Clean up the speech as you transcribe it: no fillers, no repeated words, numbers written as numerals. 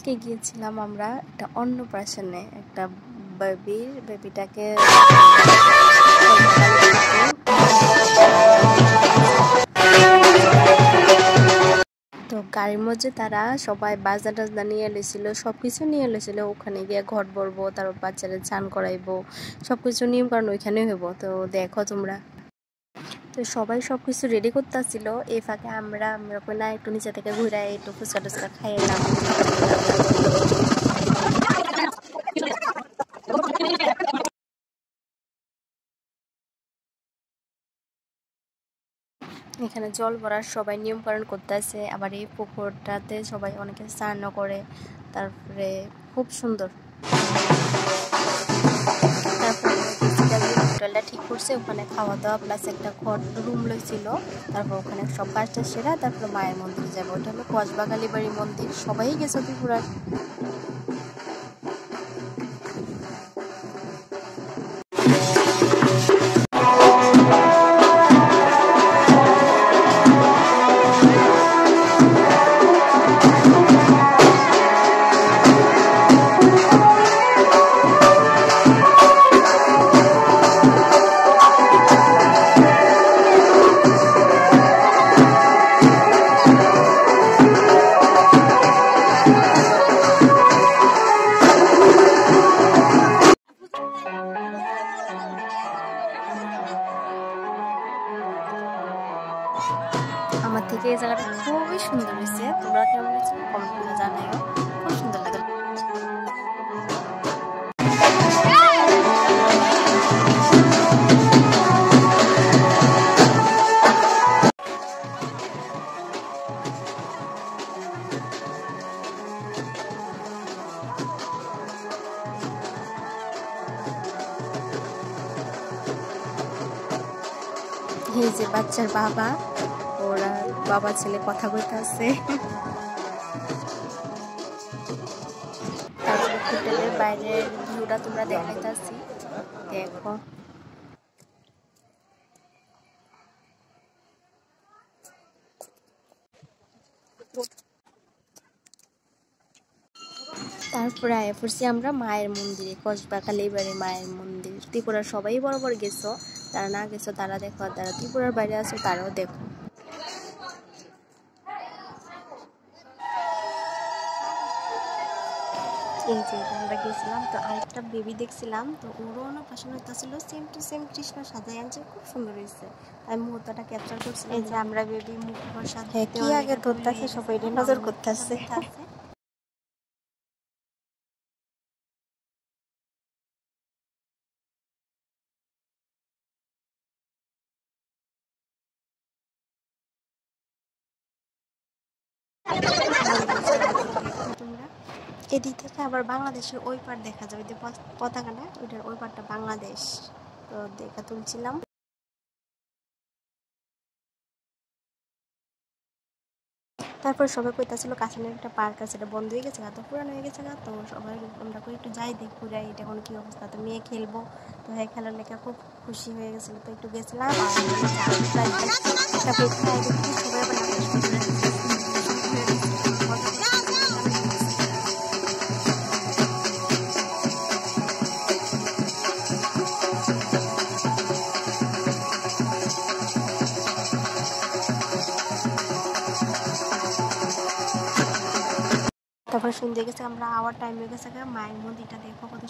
আজকে গিয়েছিলাম আমরা একটা অন্নপ্রাশনে, একটা বেবিটাকে তো গাড়ির মধ্যে তারা সবাই বাজনা টাজনা নিয়ে এলেছিল, সবকিছু নিয়ে এলেছিল। ওখানে গিয়ে ঘট ভরবো, তারপর বাচ্চাদের স্নান করাইবো, সবকিছু নিয়ম কারণ ওইখানে হইব। তো দেখো তোমরা, তো সবাই সবকিছু রেডি করতেছিল। এই ফাঁকে আমরা না একটু নিচে থেকে ঘুরে একটু ফুচকা টুচকা খাই এলাম। এখানে জল ভরার সবাই নিয়মকরণ করতেছে। আবার এই পুকুরটাতে সবাই অনেকে স্নান করে, তারপরে খুব সুন্দর। তারপরে হোটেলটা ঠিক করছে, ওখানে খাওয়া দাওয়া প্লাস একটা ঘর রুম লইছিল। তারপর ওখানে সব কাজটা সেরা তারপর মায়ের মন্দিরে যাবো। ওটা হলো কসবা কালীবাড়ি মন্দির, সবাই গেছে ত্রিপুরার। আমার থেকে এই জায়গাটা খুবই সুন্দর হয়েছে। তোমরা কেমন হয়েছে কমেন্ট করে জানাইও, খুব সুন্দর লাগে। এই যে বাচ্চার বাবা, ওরা বাবা ছেলে কথা বলতে আছে। তারপরে হোটেলের বাইরের ভিউটা তোমরা দেখাইতেছি, দেখো। তারপরে আয়া পড়ছি আমরা মায়ের মন্দিরে, কসবা কালীবাড়ি মায়ের মন্দির। ত্রিপুরার সবাই বরাবর গেছো, তারা না গেছো তারা দেখো, তারা ত্রিপুরার বাইরে আছো তারাও দেখো। এই যে আমরা গেছিলাম, তো আরেকটা বেবি দেখছিলাম, তো ওরও অন্নপ্রাশন হইতেছিল, সেম টু সেম কৃষ্ণ সাজাই আনছে, খুব সুন্দর হয়েছে। আমি মুহূর্তটা ক্যাপচার করছিলাম। এই যে আমরা বেবি মুখ প্রসাদ কি আগে ধরতেছে, সবাই নজর করতেছে। তোমরা এদিক থেকে আবার বাংলাদেশের ওই পার দেখা যাবে, যে পতাকাটা ওইটার ওই পারটা বাংলাদেশ, তো দেখা তুলছিলাম। তারপর সবাই কইতাছিল কাছানের একটা পার্ক আছে, এটা বন্ধ হয়ে গেছে, তো পুরানো হয়ে গেছে। তো সবাই আমরা করে একটু যাই দেখি ঘুরাই, এটা এখন কি অবস্থা। তো মেয়ে খেলবো, তো হ্যাঁ খেলার লেখা খুব খুশি হয়ে গেছিলো, তো একটু গেছিলাম। তারপর সন্ধ্যে গেছে, আমরা আওয়ার টাইম হয়ে গেছে, মায়ের মন্দিরটা দেখো কত